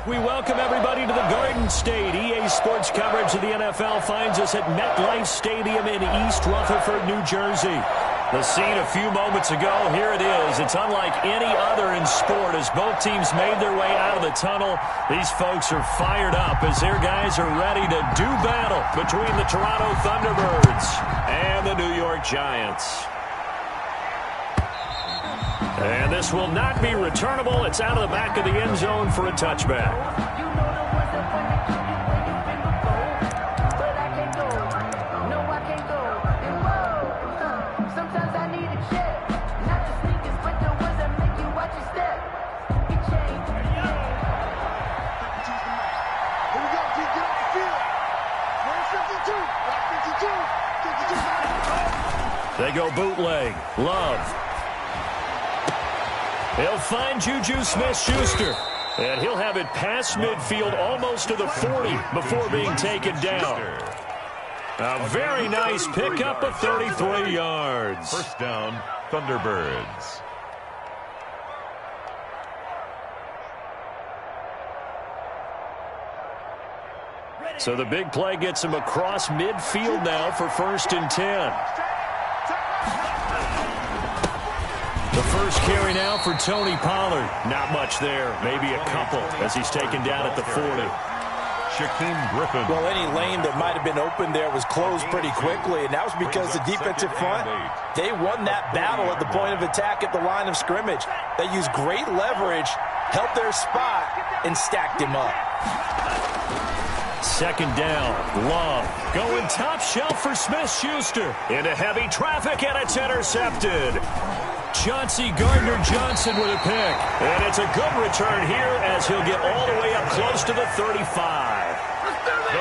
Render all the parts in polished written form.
We welcome everybody to the Garden State. EA Sports coverage of the NFL finds us at MetLife Stadium in East Rutherford, New Jersey. The scene a few moments ago, here it is. It's unlike any other in sport as both teams made their way out of the tunnel. These folks are fired up as their guys are ready to do battle between the Toronto Thunderbirds and the New York Giants. And this will not be returnable. It's out of the back of the end zone for a touchback. They go bootleg. Love. He'll find Juju Smith-Schuster. And he'll have it past midfield almost to the 40 before being taken down. A very nice pickup of 33 yards. First down, Thunderbirds. So the big play gets him across midfield now for 1st and 10. The first carry now for Tony Pollard. Not much there. Maybe a couple as he's taken down at the 40. Shaquem Griffin. Well, any lane that might have been open there was closed pretty quickly, and that was because the defensive front, they won that battle at the point of attack at the line of scrimmage. They used great leverage, held their spot, and stacked him up. Second down. Love going top shelf for Smith-Schuster. Into heavy traffic, and it's intercepted. Chauncey Gardner-Johnson with a pick. And it's a good return here as he'll get all the way up close to the 35.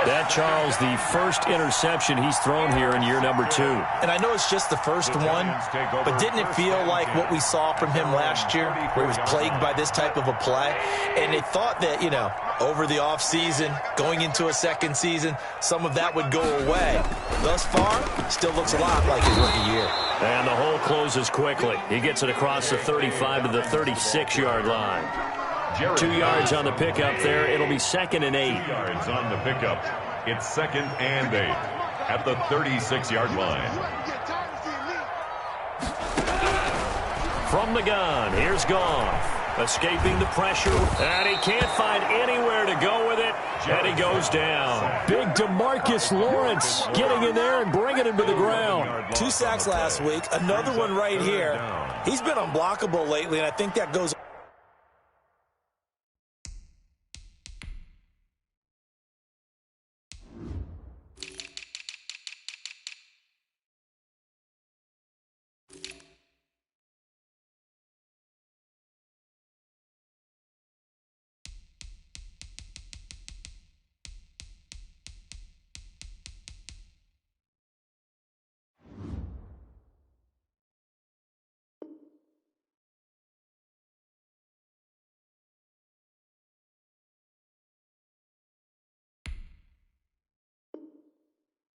That, Charles, the first interception he's thrown here in year number 2. And I know it's just the first one, but didn't it feel like what we saw from him last year, where he was plagued by this type of a play? And they thought that, you know, over the offseason, going into a second season, some of that would go away. Thus far, still looks a lot like his rookie year. And the hole closes quickly. He gets it across the 35 to the 36-yard line. 2 yards on the pickup there. It'll be 2nd and 8. 2 yards on the pickup. It's 2nd and 8 at the 36-yard line. From the gun, here's Goff. Escaping the pressure, and he can't find anywhere to go with it, and he goes down. Big DeMarcus Lawrence getting in there and bringing him to the ground. 2 sacks last week, another one right here. He's been unblockable lately, and I think that goes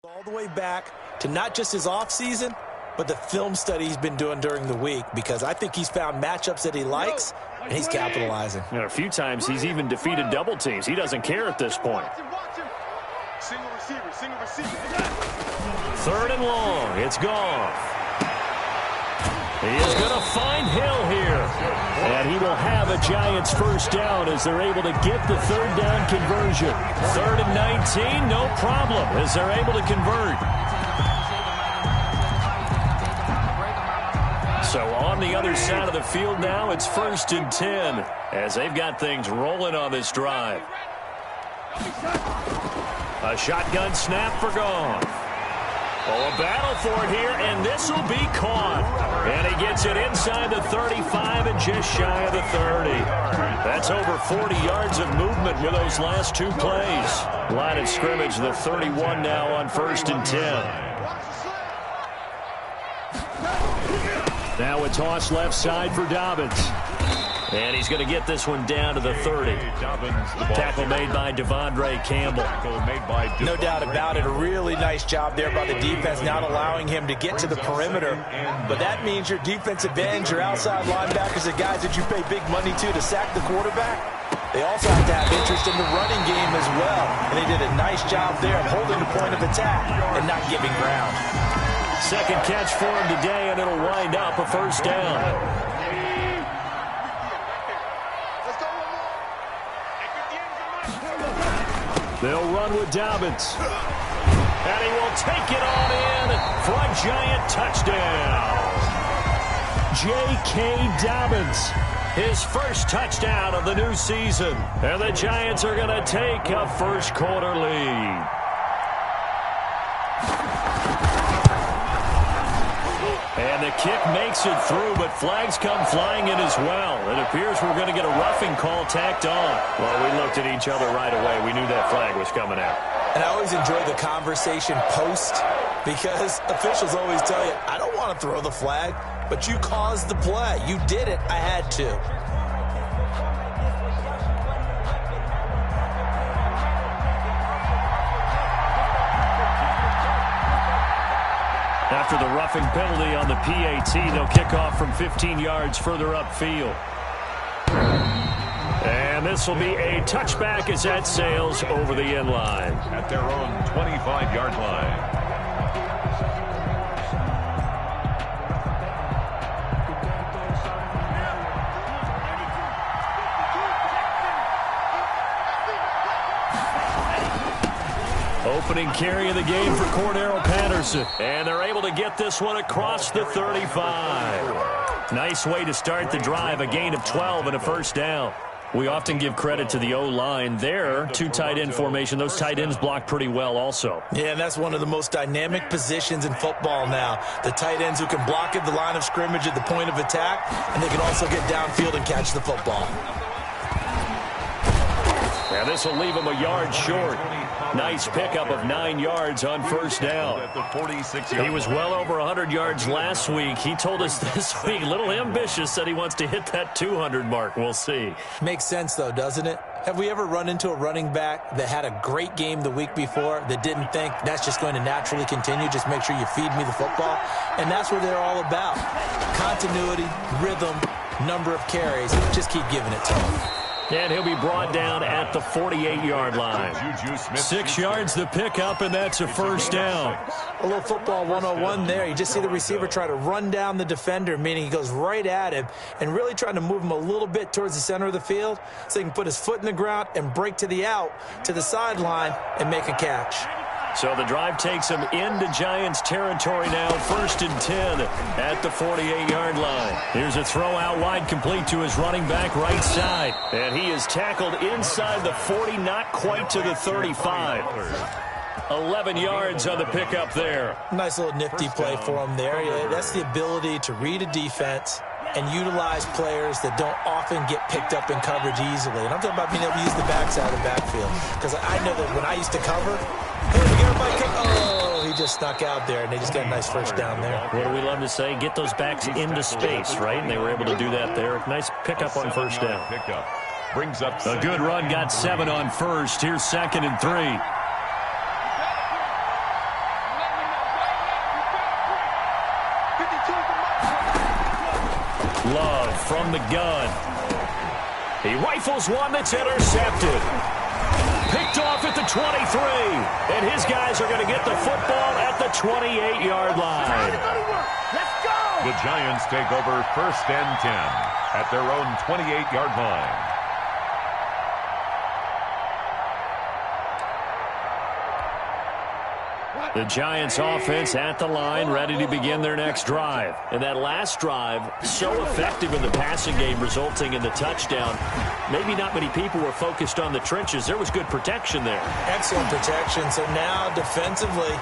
all the way back to not just his offseason, but the film study he's been doing during the week, because I think he's found matchups that he likes, and he's capitalizing. And a few times he's even defeated double teams. He doesn't care at this point. Single receiver. 3rd and long. It's Goff. He is going to find Hill here. And he will have a Giants first down as they're able to get the 3rd down conversion. 3rd and 19, no problem as they're able to convert. So on the other side of the field now, it's 1st and 10 as they've got things rolling on this drive. A shotgun snap for Goff. Oh, a battle for it here, and this will be caught. And he gets it inside the 35 and just shy of the 30. That's over 40 yards of movement with those last 2 plays. Line of scrimmage, the 31 now on 1st and 10. Now a toss left side for Dobbins. And he's going to get this one down to the 30. Tackle made by Devondre Campbell. No doubt about it. A really nice job there by the defense, not allowing him to get to the perimeter. But that means your defensive ends, your outside linebackers, the guys that you pay big money to sack the quarterback, They also have to have interest in the running game as well. And they did a nice job there of holding the point of attack and not giving ground. Second catch for him today, and it'll wind up a first down. They'll run with Dobbins. And he will take it on in for a Giant touchdown. J.K. Dobbins, his first touchdown of the new season. And the Giants are going to take a first quarter lead. And the kick makes it through, but flags come flying in as well. It appears we're going to get a roughing call tacked on. Well, we looked at each other right away. We knew that flag was coming out. And I always enjoy the conversation post because officials always tell you, I don't want to throw the flag, but you caused the play. You did it. I had to. After the roughing penalty on the PAT, they'll kick off from 15 yards further upfield. And this will be a touchback as that sails over the end line. At their own 25-yard line. Opening carry of the game for Cordero Patterson. And they're able to get this one across the 35. Nice way to start the drive, a gain of 12 and a first down. We often give credit to the O-line there. Two tight end formation. Those tight ends block pretty well also. Yeah, and that's one of the most dynamic positions in football now. The tight ends who can block at the line of scrimmage at the point of attack, and they can also get downfield and catch the football. And this will leave him a yard short. Nice pickup of 9 yards on first down. He was well over 100 yards last week. He told us this week, a little ambitious, said he wants to hit that 200 mark. We'll see. Makes sense, though, doesn't it? Have we ever run into a running back that had a great game the week before that didn't think that's just going to naturally continue? Just make sure you feed me the football. And that's what they're all about. Continuity, rhythm, number of carries. Just keep giving it to him. And he'll be brought down at the 48-yard line. 6 yards the pickup, and that's a first down. A little football 101 there. You just see the receiver try to run down the defender, meaning he goes right at him and really trying to move him a little bit towards the center of the field so he can put his foot in the ground and break to the out, to the sideline, and make a catch. So the drive takes him into Giants territory now, 1st and 10 at the 48-yard line. Here's a throw out wide, complete to his running back right side. And he is tackled inside the 40, not quite to the 35. 11 yards on the pickup there. Nice little nifty play for him there. Yeah, that's the ability to read a defense and utilize players that don't often get picked up in coverage easily. And I'm talking about being able to use the backside of the backfield. Because I know that when I used to cover, hey, we got everybody oh, he just snuck out there, and they just got a nice first down there. What do we love to say? Get those backs into space, right? And they were able to do that there. Nice pickup on first down. Brings up a good run, got 7 on first. Here's 2nd and 3. Love from the gun. He rifles one that's intercepted. Picked off at the 23. And his guys are going to get the football at the 28-yard line. Let's go! The Giants take over 1st and 10 at their own 28-yard line. The Giants offense at the line, ready to begin their next drive. And that last drive, so effective in the passing game, resulting in the touchdown. Maybe not many people were focused on the trenches. There was good protection there. Excellent protection. So now defensively,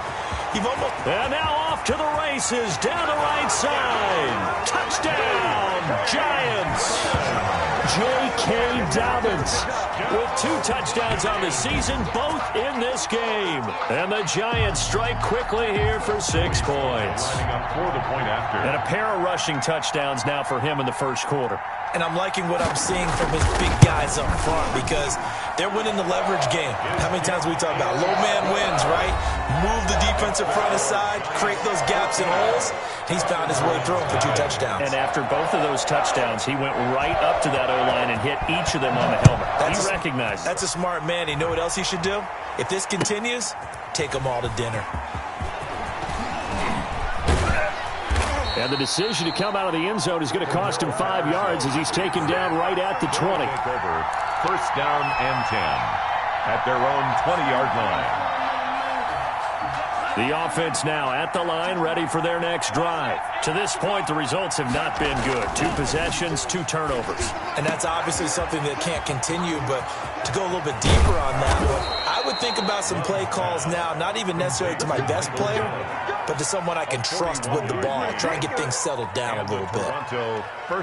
you've almost... And now off to the races, down the right side. Touchdown, Giants. J.K. Dobbins with 2 touchdowns on the season, both in this game. And the Giants strike quickly here for 6 points. And a pair of rushing touchdowns now for him in the first quarter. And I'm liking what I'm seeing from his big guys up front because They're winning the leverage game. How many times we talk about low man wins, right? Move the defensive front aside, create those gaps and holes. He's found his way through them for 2 touchdowns. And after both of those touchdowns, he went right up to that O-line and hit each of them on the helmet. He recognized it. That's a smart man. You know what else he should do? If this continues, take them all to dinner. And the decision to come out of the end zone is going to cost him 5 yards as he's taken down right at the 20. First down and 10 at their own 20-yard line. The offense now at the line, ready for their next drive. To this point, the results have not been good. 2 possessions, 2 turnovers. And that's obviously something that can't continue, but to go a little bit deeper on that one, I would think about some play calls now, not even necessarily to my best player, but to someone I can trust with the ball. Try and get things settled down a little bit.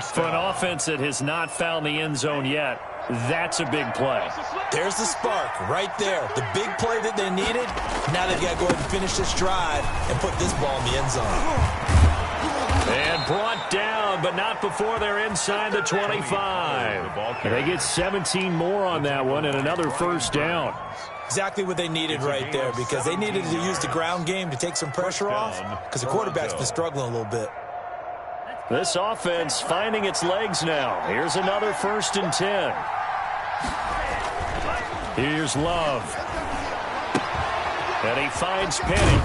For an offense that has not found the end zone yet, that's a big play. There's the spark right there. The big play that they needed. Now they've got to go ahead and finish this drive and put this ball in the end zone. And brought down, but not before they're inside the 25. And they get 17 more on that one and another first down. Exactly what they needed right there, because they needed to use the ground game to take some pressure off, because the quarterback's been struggling a little bit. This offense finding its legs now. Here's another 1st and 10. Here's Love. And he finds Penny.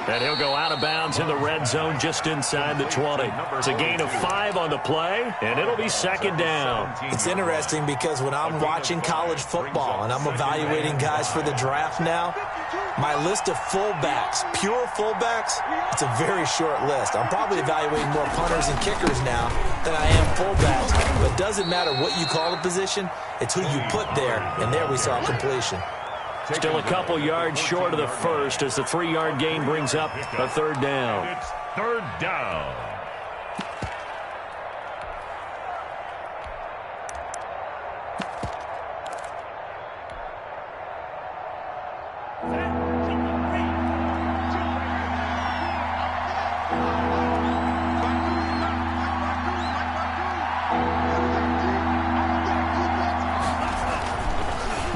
And he'll go out of bounds in the red zone just inside the 20. It's a gain of 5 on the play, and it'll be 2nd down. It's interesting because when I'm watching college football and I'm evaluating guys for the draft now, my list of fullbacks, pure fullbacks, it's a very short list. I'm probably evaluating more punters and kickers now than I am fullbacks. But it doesn't matter what you call the position, it's who you put there, and there we saw a completion. Still a couple yards short of the first as the 3-yard gain brings up a 3rd down. It's 3rd down.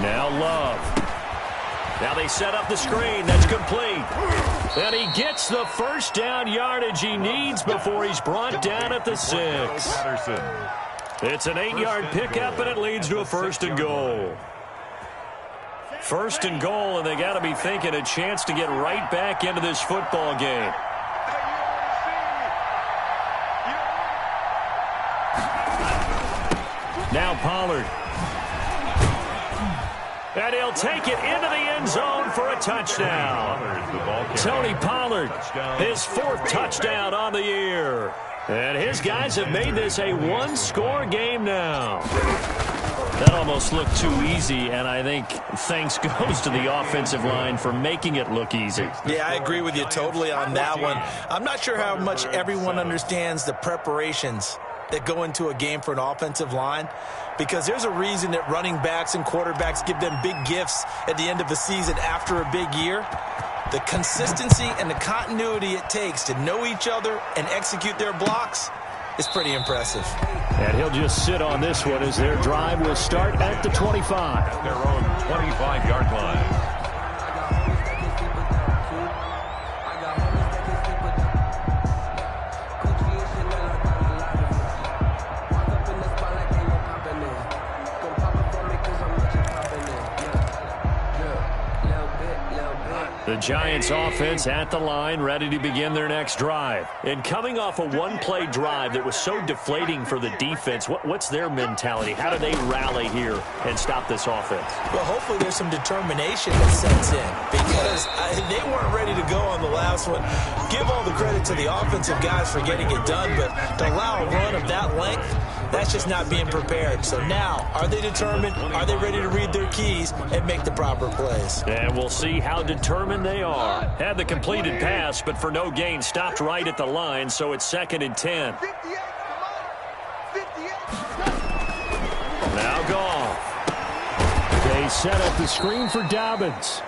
Now Love. Now they set up the screen. That's complete. And he gets the 1st down yardage he needs before he's brought down at the 6. It's an 8-yard pickup, and it leads to a 1st and goal. 1st and goal, and they got to be thinking a chance to get right back into this football game. Now Pollard. And he'll take it into the end zone for a touchdown. Tony Pollard, his 4th touchdown on the year. And his guys have made this a 1-score game now. That almost looked too easy, and I think thanks goes to the offensive line for making it look easy. Yeah, I agree with you totally on that one. I'm not sure how much everyone understands the preparations that go into a game for an offensive line, because there's a reason that running backs and quarterbacks give them big gifts at the end of the season after a big year. The consistency and the continuity it takes to know each other and execute their blocks is pretty impressive. And he'll just sit on this one as their drive will start at the 25. At their own 25-yard line. The Giants offense at the line, ready to begin their next drive. And coming off a 1-play drive that was so deflating for the defense, what's their mentality? How do they rally here and stop this offense? Well, hopefully there's some determination that sets in, because they weren't ready to go on the last one. Give all the credit to the offensive guys for getting it done, but to allow a run of that length, that's just not being prepared. So now, are they determined? Are they ready to read their keys and make the proper plays? And we'll see how determined they are. Had the completed pass, but for no gain, stopped right at the line, so it's 2nd and 10. Now Goff. They set up the screen for Dobbins.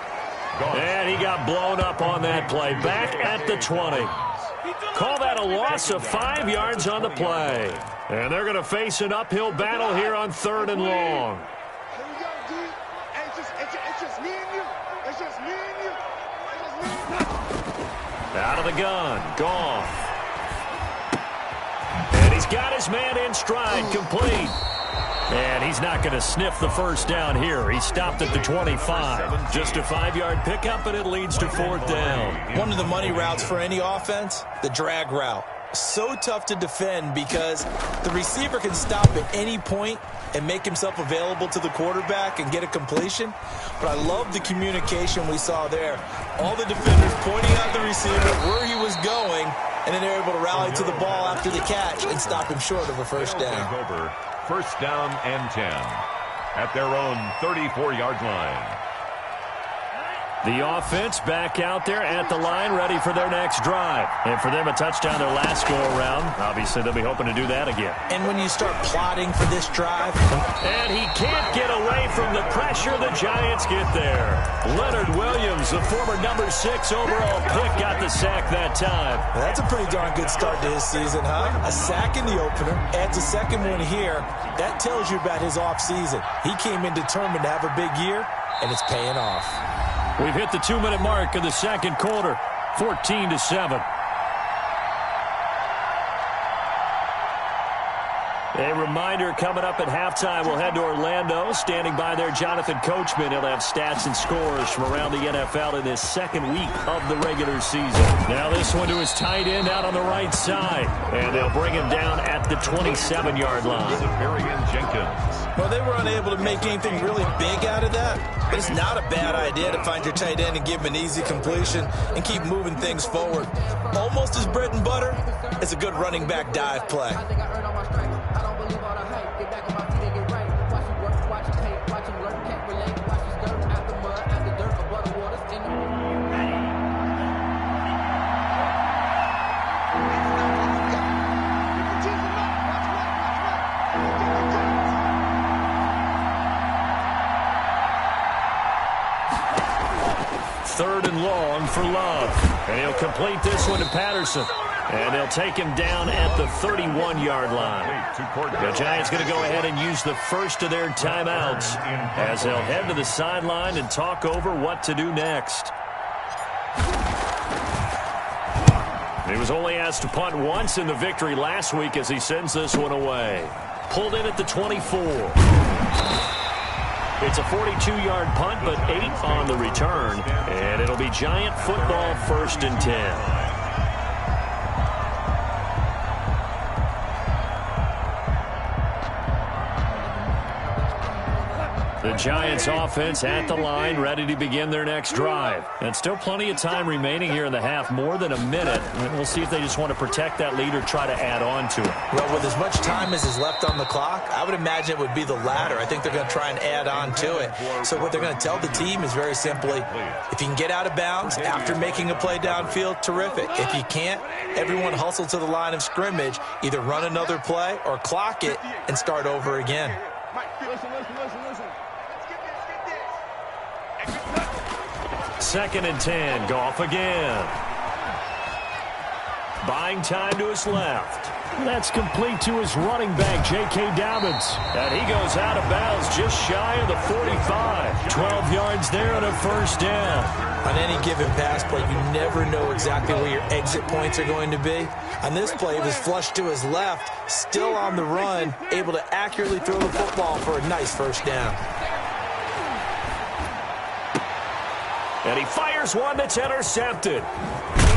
And he got blown up on that play. Back at the 20. Call that a loss of 5 yards on the play. And they're going to face an uphill battle here on 3rd and long. Out of the gun. Goff. And he's got his man in stride. Complete. And he's not going to sniff the first down here. He stopped at the 25. Just a 5-yard pickup, and it leads to 4th down. One of the money routes for any offense, the drag route. So tough to defend because the receiver can stop at any point and make himself available to the quarterback and get a completion. But I love the communication we saw there. All the defenders pointing out the receiver where he was going, and then they're able to rally to the ball after the catch and stop him short of a first down. First down and 10 at their own 34-yard line. The offense back out there at the line, ready for their next drive. And for them, a touchdown their last go-around. Obviously, they'll be hoping to do that again. And when you start plotting for this drive... And he can't get away from the pressure. The Giants get there. Leonard Williams, the former number 6 overall pick, got the sack that time. That's a pretty darn good start to his season, huh? A sack in the opener, adds a second one here. That tells you about his offseason. He came in determined to have a big year, and it's paying off. We've hit the 2-minute mark of the second quarter, 14-7. A reminder, coming up at halftime, we'll head to Orlando. Standing by there, Jonathan Coachman. He'll have stats and scores from around the NFL in this second week of the regular season. Now this one to his tight end out on the right side. And they'll bring him down at the 27-yard line. Well, they were unable to make anything really big out of that. But it's not a bad idea to find your tight end and give him an easy completion and keep moving things forward. Almost as bread and butter, it's a good running back dive play. Third and long for Love. And he'll complete this one to Patterson. And they'll take him down at the 31-yard line. The Giants going to go ahead and use the first of their timeouts as they'll head to the sideline and talk over what to do next. He was only asked to punt once in the victory last week as he sends this one away. Pulled in at the 24. It's a 42-yard punt, but 8 on the return. And it'll be Giant football, 1st and 10. The Giants offense at the line, ready to begin their next drive. And still plenty of time remaining here in the half, more than a minute. And we'll see if they just want to protect that lead or try to add on to it. Well, with as much time as is left on the clock, I would imagine it would be the latter. I think they're going to try and add on to it. So what they're going to tell the team is very simply, if you can get out of bounds after making a play downfield, terrific. If you can't, everyone hustle to the line of scrimmage, either run another play or clock it and start over again. Listen. 2nd and 10. Goff again. Buying time to his left. That's complete to his running back, J.K. Dobbins. And he goes out of bounds just shy of the 45. 12 yards there and a first down. On any given pass play, you never know exactly where your exit points are going to be. On this play, it was flushed to his left, still on the run, able to accurately throw the football for a nice first down. And he fires one that's intercepted.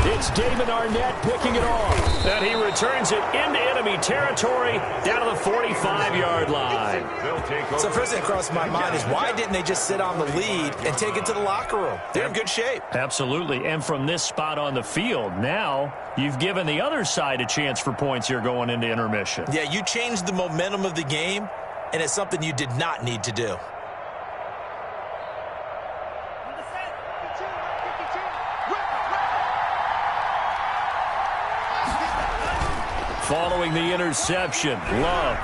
It's David Arnett picking it off. And he returns it into enemy territory down to the 45-yard line. So first thing that crossed my mind is why didn't they just sit on the lead and take it to the locker room? They're in good shape. Absolutely. And from this spot on the field, now you've given the other side a chance for points here going into intermission. Yeah, you changed the momentum of the game, and it's something you did not need to do. Following the interception, Love.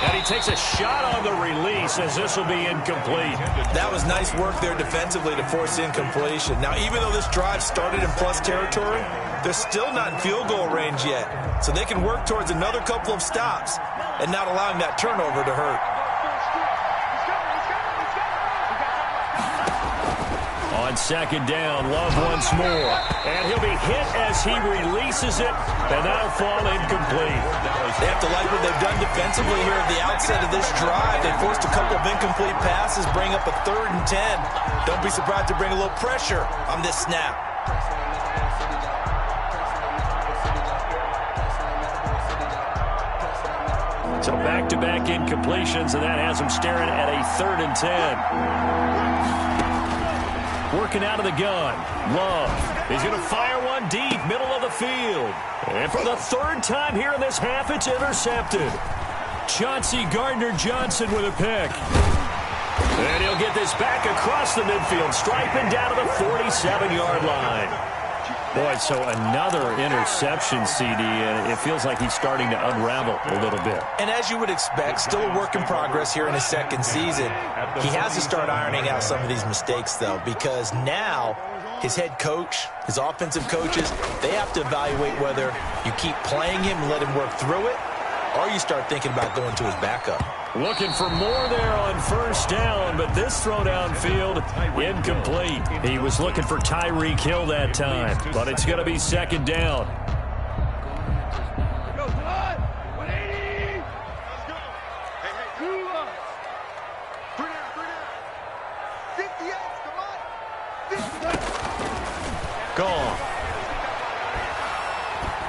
And he takes a shot on the release as this will be incomplete. That was nice work there defensively to force incompletion. Now, even though this drive started in plus territory, they're still not in field goal range yet. So they can work towards another couple of stops and not allowing that turnover to hurt. On On second down, Love once more. And he'll be hit as he releases it, and that'll fall incomplete. They have to like what they've done defensively here at the outset of this drive. They forced a couple of incomplete passes, bring up a 3rd and 10. Don't be surprised to bring a little pressure on this snap. So back-to-back incompletions, and that has him staring at a 3rd and 10. Working out of the gun. Love. He's going to fire one deep, middle of the field. And for the 3rd time here in this half, it's intercepted. Chauncey Gardner-Johnson with a pick. And he'll get this back across the midfield, striping down to the 47-yard line. Boy, so another interception, CD, and it feels like he's starting to unravel a little bit. And as you would expect, still a work in progress here in his 2nd season. He has to start ironing out some of these mistakes, though, because now his head coach, his offensive coaches, they have to evaluate whether you keep playing him and let him work through it, or you start thinking about going to his backup. Looking for more there on 1st down, but this throw downfield, incomplete. He was looking for Tyreek Hill that time, but it's going to be 2nd down. Gone.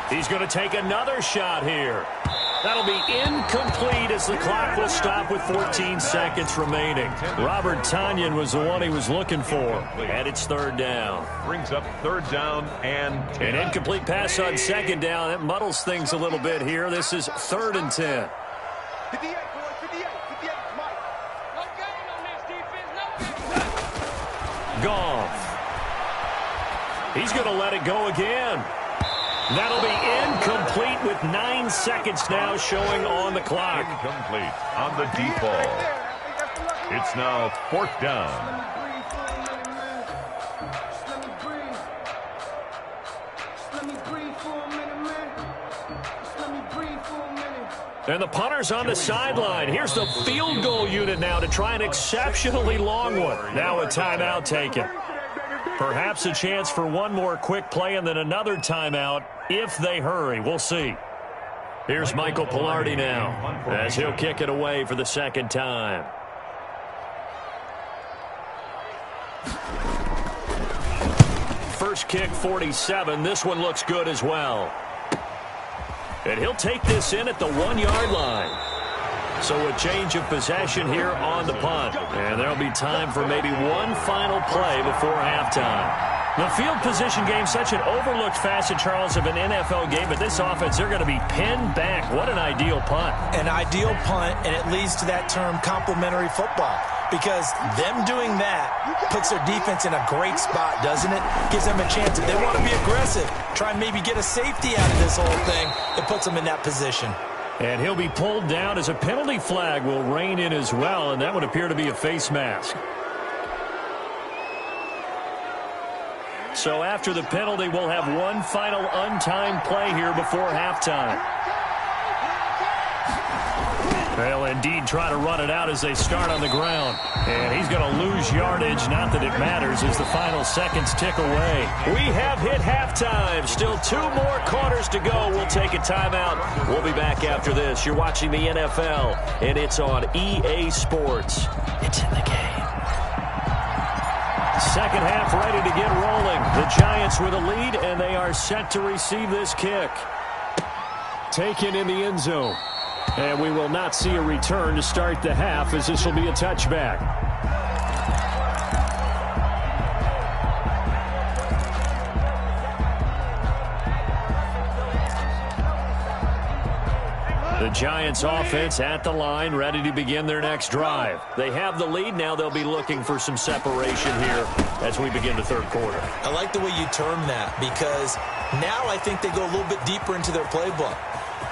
He's going to take another shot here. That'll be incomplete as the clock will stop with 14 seconds remaining. Robert Tonyan was the one he was looking for. And it's 3rd down. Brings up 3rd down and 10. An incomplete pass on 2nd down. That muddles things a little bit here. This is 3rd and 10. 58, boys, 58, 58, Mike. No gain on this defense, no gain. Goff. He's going to let it go again. That'll be incomplete with 9 seconds now showing on the clock. Incomplete on the deep ball. It's now 4th down. And the punter's on the sideline. Here's the field goal unit now to try an exceptionally long one. Now a timeout taken. Perhaps a chance for one more quick play and then another timeout if they hurry. We'll see. Here's Michael Pilardi now as he'll kick it away for the 2nd time. First kick, 47. This one looks good as well. And he'll take this in at the 1-yard line. So a change of possession here on the punt. And there'll be time for maybe one final play before halftime. The field position game, such an overlooked facet, Charles, of an NFL game. But this offense, they're going to be pinned back. What an ideal punt. An ideal punt, and it leads to that term complementary football. Because them doing that puts their defense in a great spot, doesn't it? Gives them a chance. If they want to be aggressive, try and maybe get a safety out of this whole thing, it puts them in that position. And he'll be pulled down as a penalty flag will rein in as well, and that would appear to be a face mask. So after the penalty, we'll have one final untimed play here before halftime. They'll indeed try to run it out as they start on the ground. And he's going to lose yardage. Not that it matters as the final seconds tick away. We have hit halftime. Still 2 more quarters to go. We'll take a timeout. We'll be back after this. You're watching the NFL, and it's on EA Sports. It's in the game. Second half ready to get rolling. The Giants with a lead, and they are set to receive this kick. Taken in the end zone. And we will not see a return to start the half as this will be a touchback. The Giants offense at the line, ready to begin their next drive. They have the lead. Now they'll be looking for some separation here as we begin the third quarter. I like the way you term that because now I think they go a little bit deeper into their playbook.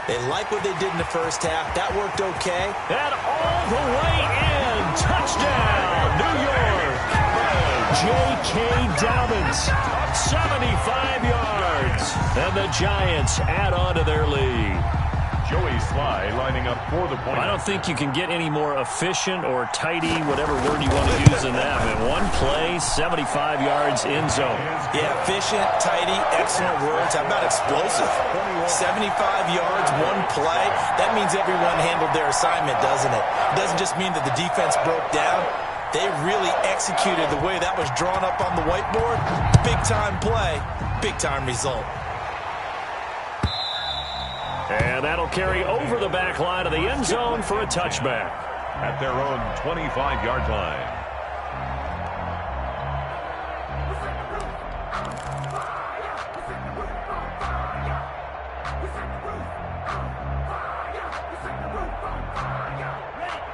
They like what they did in the first half. That worked okay. And all the way in. Touchdown, New York. J.K. Dobbins, 75 yards. And the Giants add on to their lead. Joey Sly lining up for the point. I don't think you can get any more efficient or tidy, whatever word you want to use in that. Man, one play, 75 yards in zone. Yeah, efficient, tidy, excellent words. How about explosive? 75 yards, one play. That means everyone handled their assignment, doesn't it? It doesn't just mean that the defense broke down. They really executed the way that was drawn up on the whiteboard. Big-time play, big-time result. And that'll carry over the back line of the end zone for a touchback. At their own 25-yard line.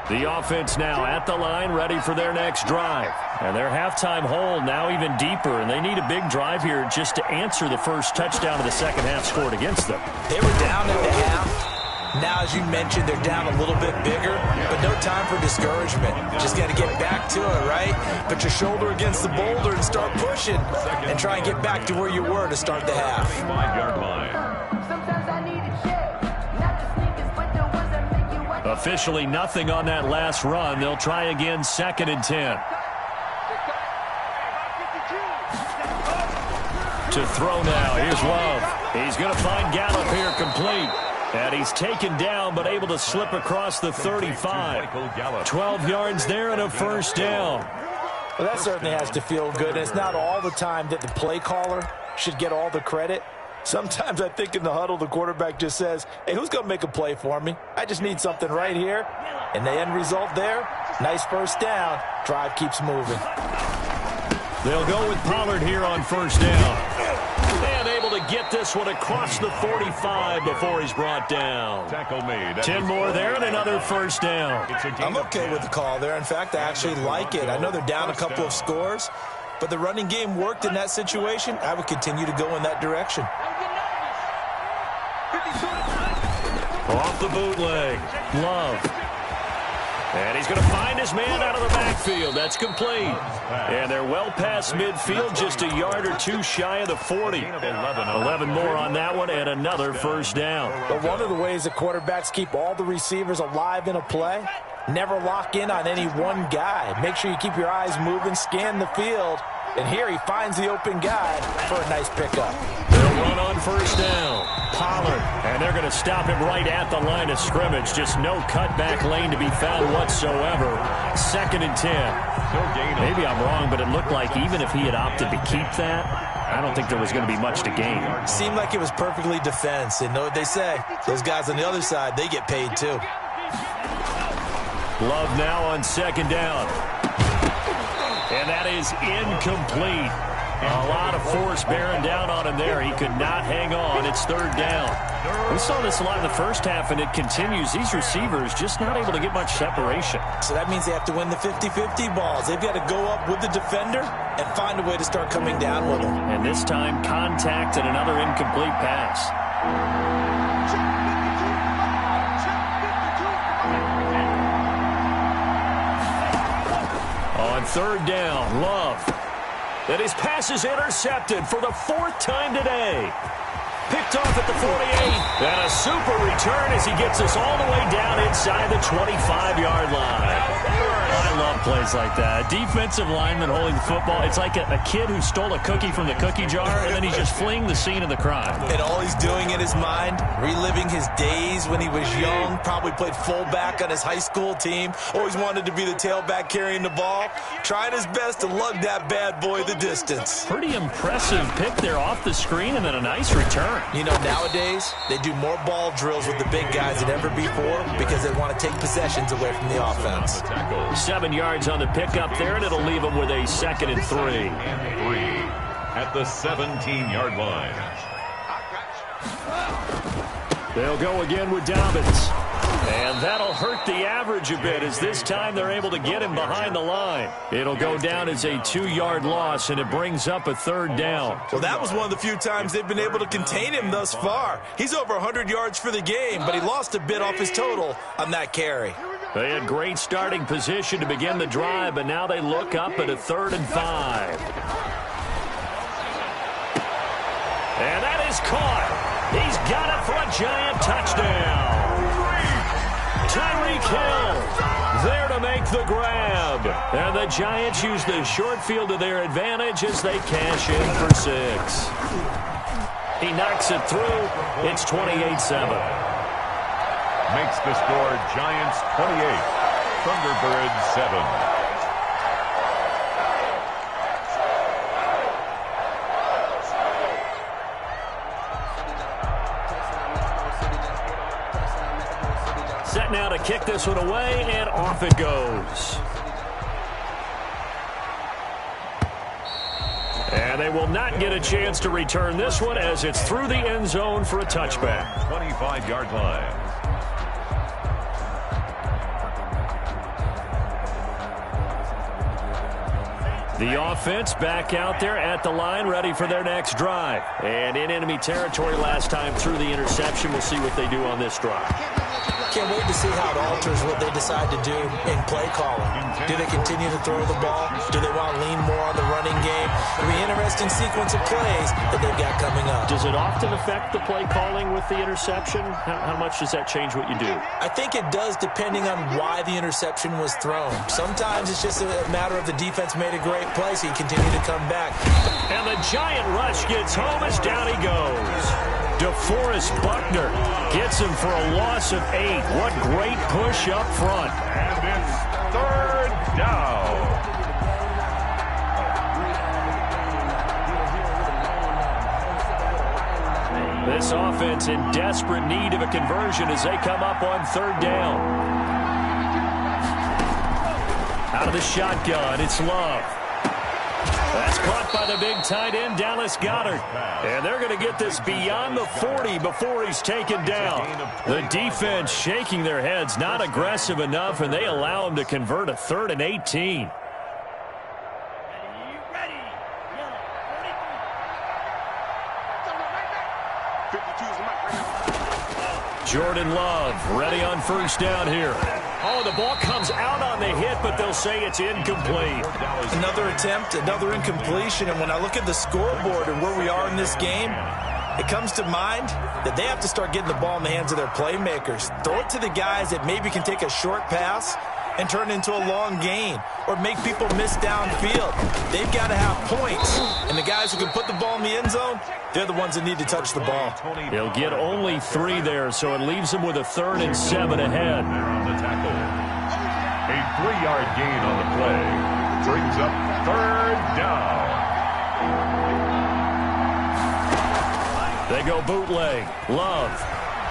The offense now at the line, ready for their next drive. And their halftime hole now even deeper, and they need a big drive here just to answer the first touchdown of the second half scored against them. They were down at the half. Now, as you mentioned, they're down a little bit bigger, but no time for discouragement. Just got to get back to it, right? Put your shoulder against the boulder and start pushing, and try and get back to where you were to start the half. 5-yard line. Officially nothing on that last run. They'll try again, 2nd and 10. To throw now. Here's Love. He's going to find Gallup here complete. And he's taken down but able to slip across the 35. 12 yards there and a first down. Well, that certainly has to feel good. And it's not all the time that the play caller should get all the credit. Sometimes I think in the huddle, the quarterback just says, hey, who's going to make a play for me? I just need something right here. And the end result there, nice first down. Drive keeps moving. They'll go with Pollard here on first down. And able to get this one across the 45 before he's brought down. Tackle made. 10 more there and another first down. I'm okay with the call there. In fact, I actually like it. I know they're down a couple of scores, but the running game worked in that situation. I would continue to go in that direction. Off the bootleg. Love. And he's going to find his man out of the backfield. That's complete. And they're well past midfield, just a yard or two shy of the 40. 11 more on that one and another first down. But one of the ways that quarterbacks keep all the receivers alive in a play, never lock in on any one guy. Make sure you keep your eyes moving, scan the field. And here he finds the open guy for a nice pickup. They'll run on first down. Pollard. And they're going to stop him right at the line of scrimmage. Just no cutback lane to be found whatsoever. 2nd and 10. Maybe I'm wrong, but it looked like even if he had opted to keep that, I don't think there was going to be much to gain. Seemed like it was perfectly defense. And know what they say? Those guys on the other side, they get paid too. Love now on 2nd down. And that is incomplete. A lot of force bearing down on him there. He could not hang on. It's 3rd down. We saw this a lot in the first half, and it continues. These receivers just not able to get much separation. So that means they have to win the 50-50 balls. They've got to go up with the defender and find a way to start coming down with him. And this time, contact and another incomplete pass. On 3rd down, Love. And his pass is intercepted for the 4th time today. Picked off at the 48. And a super return as he gets us all the way down inside the 25-yard line. I love plays like that. Defensive lineman holding the football. It's like a kid who stole a cookie from the cookie jar, and then he's just fleeing the scene of the crime. And all he's doing in his mind, reliving his days when he was young, probably played fullback on his high school team, always wanted to be the tailback carrying the ball, trying his best to lug that bad boy the distance. Pretty impressive pick there off the screen, and then a nice return. You know, nowadays, they do more ball drills with the big guys than ever before because they want to take possessions away from the offense. 7 yards on the pickup there, and it'll leave them with a 2nd and 3. At the 17-yard line. They'll go again with Dobbins. And that'll hurt the average a bit as this time they're able to get him behind the line. It'll go down as a 2-yard loss, and it brings up a 3rd down. Well, that was one of the few times they've been able to contain him thus far. He's over 100 yards for the game, but he lost a bit off his total on that carry. They had great starting position to begin the drive, but now they look up at a 3rd and 5. And that is caught. He's got it for a giant touchdown. Tyreek Hill there to make the grab. And the Giants use the short field to their advantage as they cash in for 6. He knocks it through. It's 28-7. Makes the score Giants 28, Thunderbirds 7. Set now to kick this one away, and off it goes. And they will not get a chance to return this one as it's through the end zone for a touchback. 25-yard line. The offense back out there at the line, ready for their next drive. And in enemy territory last time through the interception. We'll see what they do on this drive. Can't wait to see how it alters what they decide to do in play calling. Do they continue to throw the ball? Do they want to lean more on the running game? It'll be an interesting sequence of plays that they've got coming up. Does it often affect the play calling with the interception? How much does that change what you do? I think it does depending on why the interception was thrown. Sometimes it's just a matter of the defense made a great play, so you continue to come back. And the giant rush gets home as down he goes. DeForest Buckner gets him for a loss of 8. What great push up front. And it's 3rd down. This offense in desperate need of a conversion as they come up on 3rd down. Out of the shotgun, it's Love. That's caught by the big tight end, Dallas Goedert. And they're going to get this beyond the 40 before he's taken down. The defense shaking their heads, not aggressive enough, and they allow him to convert a 3rd and 18. Jordan Love ready on 1st down here. Oh, the ball comes out on the hit, but they'll say it's incomplete. Another attempt, another incompletion, and when I look at the scoreboard and where we are in this game, it comes to mind that they have to start getting the ball in the hands of their playmakers. Throw it to the guys that maybe can take a short pass and turn it into a long gain or make people miss downfield. They've got to have points, and the guys who can put the ball in the end zone, they're the ones that need to touch the ball. They'll get only 3 there, so it leaves them with a 3rd and 7 ahead. On the tackle. A 3-yard gain on the play. Brings up 3rd down. They go bootleg. Love.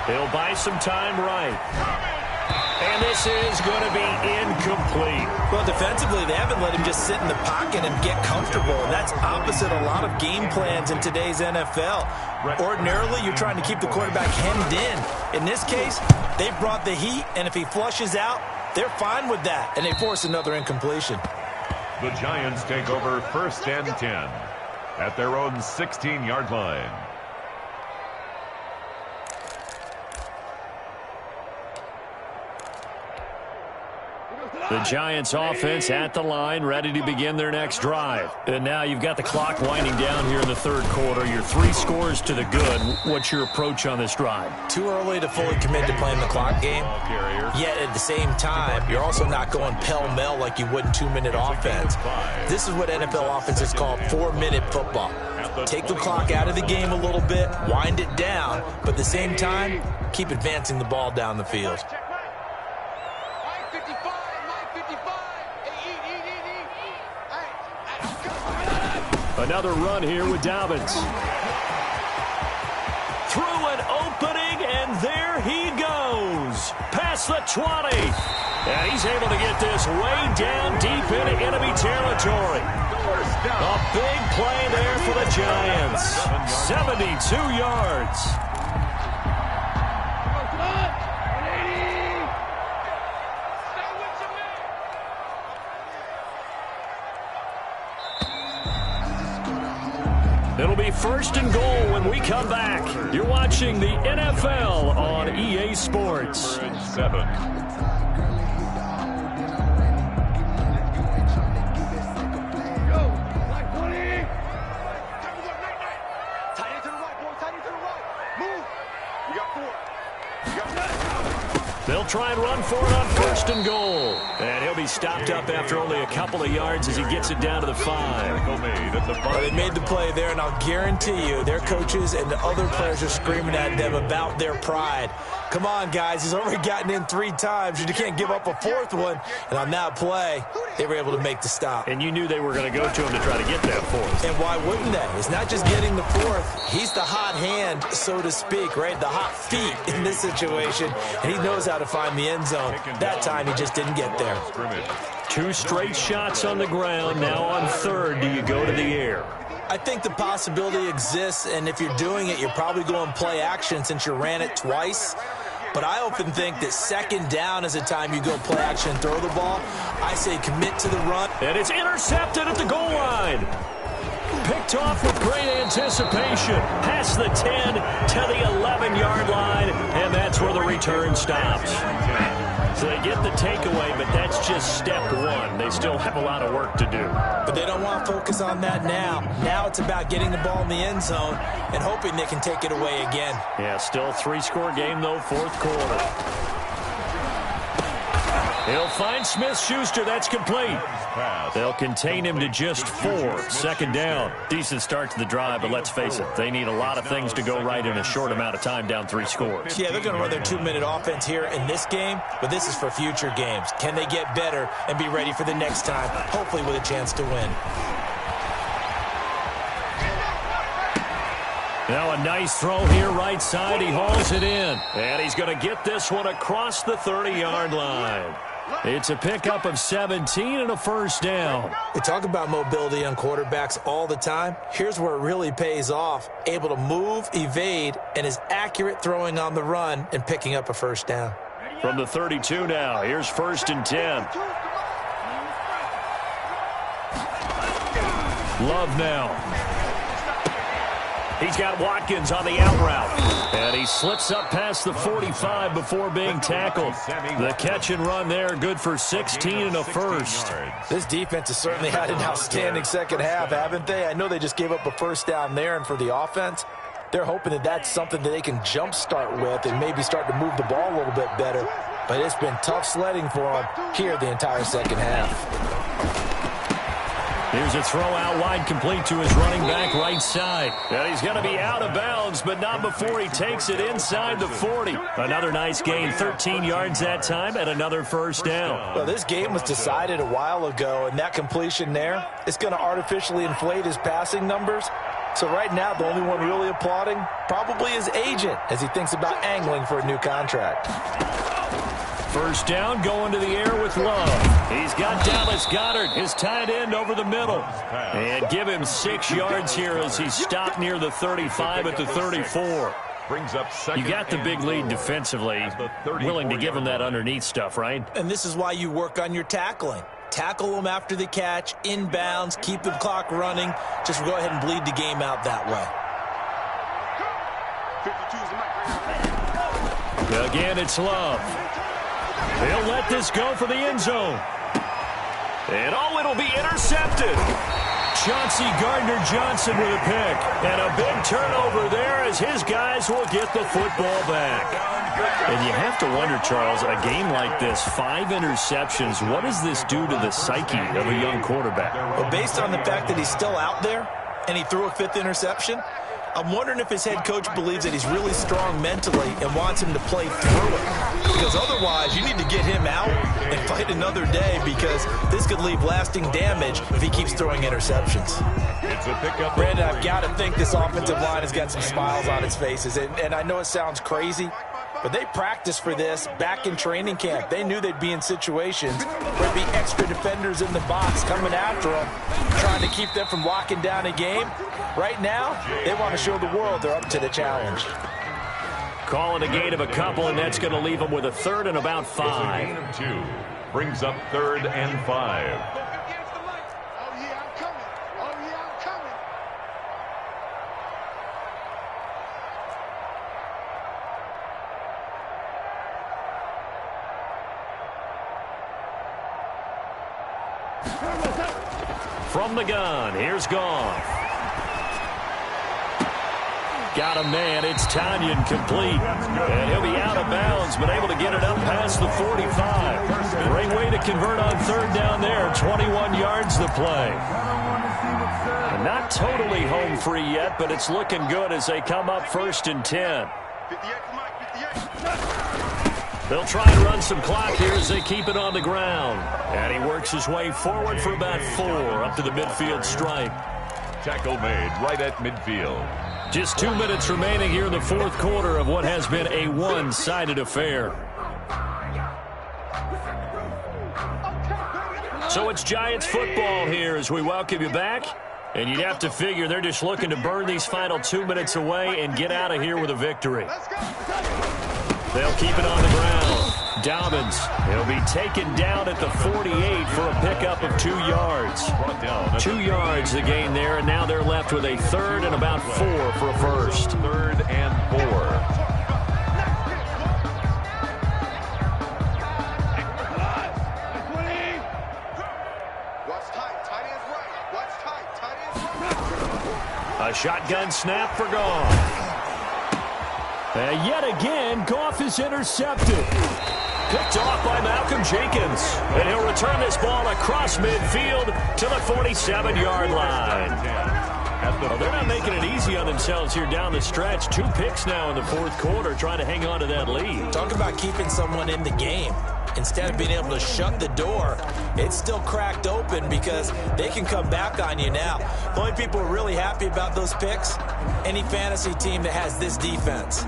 He'll buy some time right. And this is going to be incomplete. Well, defensively, they haven't let him just sit in the pocket and get comfortable. That's opposite a lot of game plans in today's NFL. Ordinarily, you're trying to keep the quarterback hemmed in. In this case, they brought the heat, and if he flushes out, they're fine with that, and they force another incompletion. The Giants take over 1st and 10 at their own 16-yard line. The Giants offense at the line, ready to begin their next drive. And now you've got the clock winding down here in the 3rd quarter. You're 3 scores to the good. What's your approach on this drive? Too early to fully commit to playing the clock game. Yet at the same time, you're also not going pell-mell like you would in 2-minute offense. This is what NFL offenses call 4-minute football. Take the clock out of the game a little bit, wind it down, but at the same time, keep advancing the ball down the field. Another run here with Dobbins. Through an opening, and there he goes. Past the 20. And he's able to get this way down deep into enemy territory. A big play there for the Giants. 72 yards. It'll be 1st and goal when we come back. You're watching the NFL on EA Sports. 7. They'll try and run for it on 1st and goal. And he'll be stopped up after only a couple of yards as he gets it down to the 5. Well, they made the play there, and I'll guarantee you their coaches and the other players are screaming at them about their pride. Come on, guys. He's already gotten in 3 times. You can't give up a 4th one. And on that play, they were able to make the stop. And you knew they were going to go to him to try to get that 4th. And why wouldn't they? It's not just getting the 4th. He's the hot hand, so to speak, right? The hot feet in this situation. And he knows how to find the end zone. That time, he just didn't get there. 2 straight shots on the ground. Now on 3rd, do you go to the air? I think the possibility exists, and if you're doing it, you're probably going play action since you ran it twice. But I often think that 2nd down is a time you go play action and throw the ball. I say commit to the run. And it's intercepted at the goal line. Picked off with great anticipation. Past the 10 to the 11-yard line, and that's where the return stops. So they get the takeaway, but that's just step 1. They still have a lot of work to do. But they don't want to focus on that now. Now it's about getting the ball in the end zone and hoping they can take it away again. Yeah, still a 3-score game, though, 4th quarter. He'll find Smith-Schuster. That's complete. They'll contain him to just 4. 2nd down. Decent start to the drive, but let's face it, they need a lot of things to go right in a short amount of time down 3 scores. Yeah, they're going to run their 2-minute offense here in this game, but this is for future games. Can they get better and be ready for the next time, hopefully with a chance to win? Now a nice throw here right side. He hauls it in. And he's going to get this one across the 30-yard line. It's a pickup of 17 and a 1st down. We talk about mobility on quarterbacks all the time. Here's where it really pays off. Able to move, evade, and is accurate throwing on the run and picking up a 1st down. From the 32 now, here's 1st and 10. Love now. He's got Watkins on the out route. And he slips up past the 45 before being tackled. The catch and run there, good for 16 and a 1st. This defense has certainly had an outstanding 2nd half, haven't they? I know they just gave up a 1st down there, and for the offense, they're hoping that that's something that they can jumpstart with and maybe start to move the ball a little bit better. But it's been tough sledding for them here the entire 2nd half. Here's a throw out wide, complete to his running back right side. And he's going to be out of bounds, but not before he takes it inside the 40. Another nice gain, 13 yards that time, and another 1st down. Well, this game was decided a while ago, and that completion there, it's going to artificially inflate his passing numbers. So right now, the only one really applauding probably his agent as he thinks about angling for a new contract. 1st down, going to the air with Love. He's got Dallas Goedert, his tight end, over the middle. And give him 6 yards here as he's stopped near the 35 at the 34. You got the big lead defensively. Willing to give him that underneath stuff, right? And this is why you work on your tackling. Tackle them after the catch, inbounds, keep the clock running. Just go ahead and bleed the game out that way. Again, it's Love. He'll let this go for the end zone. And it'll be intercepted. Chauncey Gardner-Johnson with a pick. And a big turnover there as his guys will get the football back. And you have to wonder, Charles, a game like this, 5 interceptions, what does this do to the psyche of a young quarterback? Well, based on the fact that he's still out there and he threw a 5th interception, I'm wondering if his head coach believes that he's really strong mentally and wants him to play through it. Because otherwise, you need to get him out and fight another day, because this could leave lasting damage if he keeps throwing interceptions. It's a pickup. Brandon, I've got to think this offensive line has got some smiles on its faces. And I know it sounds crazy, but they practiced for this back in training camp. They knew they'd be in situations where there'd be extra defenders in the box coming after them, trying to keep them from locking down a game. Right now, they want to show the world they're up to the challenge. Calling a gain of a couple, and that's going to leave them with a 3rd and about 5. Gain of 2. Brings up 3rd and 5. From the gun, here's Goff. Got a man. It's Tanyan complete. And he'll be out of bounds, but able to get it up past the 45. Great way to convert on third down there. 21 yards the play. And not totally home free yet, but it's looking good as they come up 1st and 10. They'll try and run some clock here as they keep it on the ground. And he works his way forward for about 4 up to the midfield stripe. Tackle made right at midfield. Just 2 minutes remaining here in the 4th quarter of what has been a one-sided affair. So it's Giants football here as we welcome you back. And you'd have to figure they're just looking to burn these final 2 minutes away and get out of here with a victory. They'll keep it on the ground. Dobbins, he'll be taken down at the 48 for a pickup of 2 yards. 2 yards the gain there, and now they're left with a 3rd and about 4 for a first. 3rd and 4. A shotgun snap for Goff. And yet again, Goff is intercepted. Picked off by Malcolm Jenkins. And he'll return this ball across midfield to the 47-yard line. Well, they're not making it easy on themselves here down the stretch. 2 picks now in the 4th quarter, trying to hang on to that lead. Talk about keeping someone in the game. Instead of being able to shut the door, it's still cracked open because they can come back on you now. The only people who are really happy about those picks, any fantasy team that has this defense.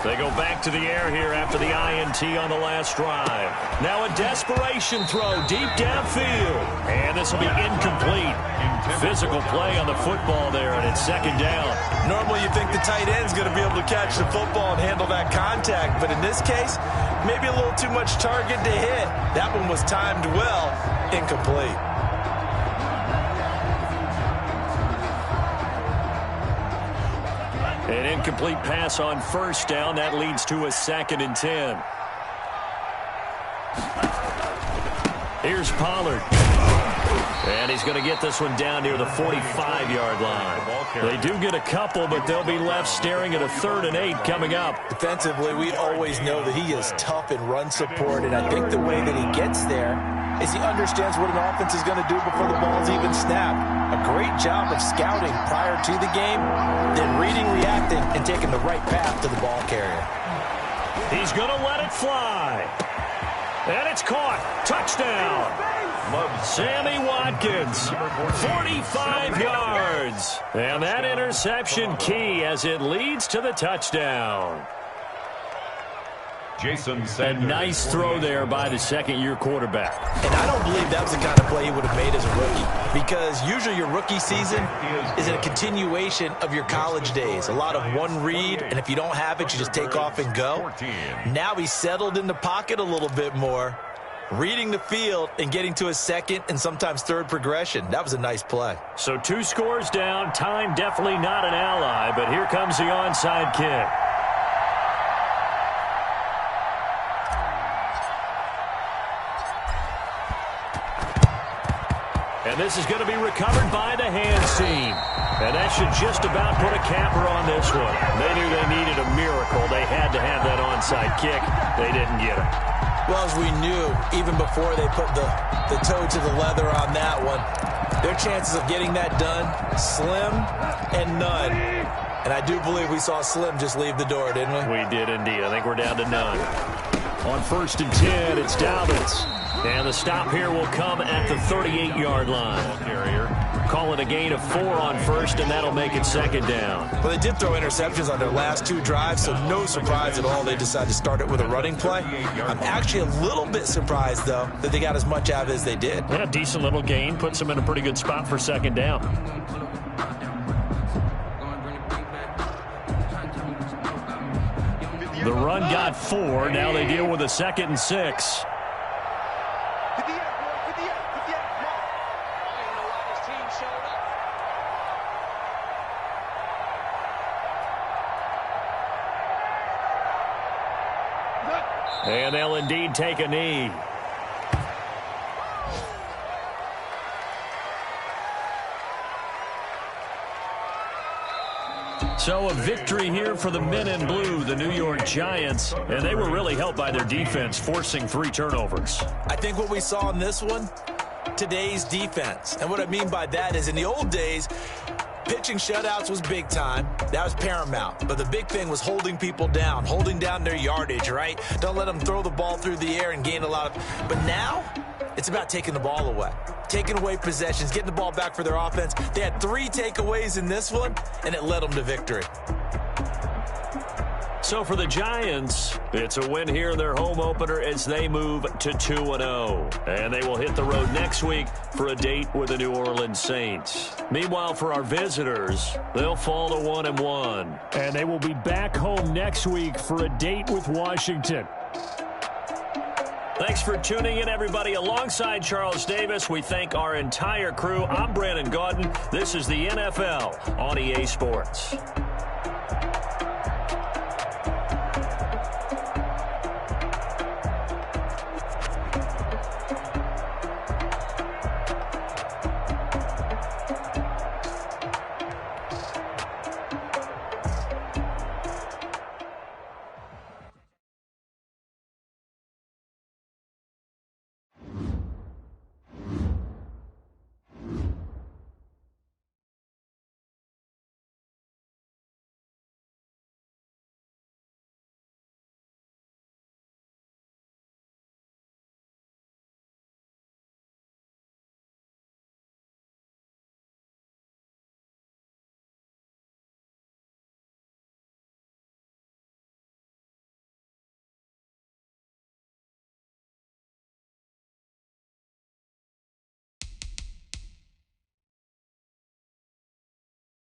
They go back to the air here after the INT on the last drive. Now a desperation throw deep downfield. And this will be incomplete. Physical play on the football there, and it's 2nd down. Normally you think the tight end's going to be able to catch the football and handle that contact, but in this case, maybe a little too much target to hit. That one was timed well, incomplete. An incomplete pass on 1st down. That leads to a 2nd and 10. Here's Pollard. And he's going to get this one down near the 45-yard line. They do get a couple, but they'll be left staring at a 3rd and 8 coming up. Defensively, we always know that he is tough in run support, and I think the way that he gets there is he understands what an offense is going to do before the ball's even snapped. A great job of scouting prior to the game, then reading, reacting, and taking the right path to the ball carrier. He's going to let it fly. And it's caught. Touchdown. Sammy Watkins, 45 yards. And that interception key as it leads to the touchdown. Jason Sanders. A nice throw there by the 2nd-year quarterback. And I don't believe that was the kind of play he would have made as a rookie, because usually your rookie season is a continuation of your college days. A lot of one read, and if you don't have it, you just take off and go. Now he's settled in the pocket a little bit more, reading the field and getting to his 2nd and sometimes 3rd progression. That was a nice play. So 2 scores down. Time definitely not an ally, but here comes the onside kick. And this is going to be recovered by the hands team. And that should just about put a capper on this one. They knew they needed a miracle. They had to have that onside kick. They didn't get it. Well, as we knew, even before they put the toe to the leather on that one, their chances of getting that done, slim and none. And I do believe we saw Slim just leave the door, didn't we? We did indeed. I think we're down to none. On 1st and 10, it's Dobbins. And the stop here will come at the 38-yard line. Call it a gain of 4 on 1st, and that'll make it 2nd down. Well, they did throw interceptions on their last 2 drives, so no surprise at all they decided to start it with a running play. I'm actually a little bit surprised, though, that they got as much out of it as they did. Yeah, decent little gain. Puts them in a pretty good spot for 2nd down. The run got 4. Now they deal with a 2nd and 6. And they'll indeed take a knee. So a victory here for the men in blue, the New York Giants, and they were really helped by their defense, forcing 3 turnovers. I think what we saw in this one, today's defense. And what I mean by that is in the old days, pitching shutouts was big time. That was paramount. But the big thing was holding people down, holding down their yardage, right? Don't let them throw the ball through the air and gain a lot of... But now, it's about taking the ball away. Taking away possessions, getting the ball back for their offense. They had 3 takeaways in this one, and it led them to victory. So for the Giants, it's a win here in their home opener as they move to 2-0. And they will hit the road next week for a date with the New Orleans Saints. Meanwhile, for our visitors, they'll fall to 1-1. And they will be back home next week for a date with Washington. Thanks for tuning in, everybody. Alongside Charles Davis, we thank our entire crew. I'm Brandon Gaudin. This is the NFL on EA Sports.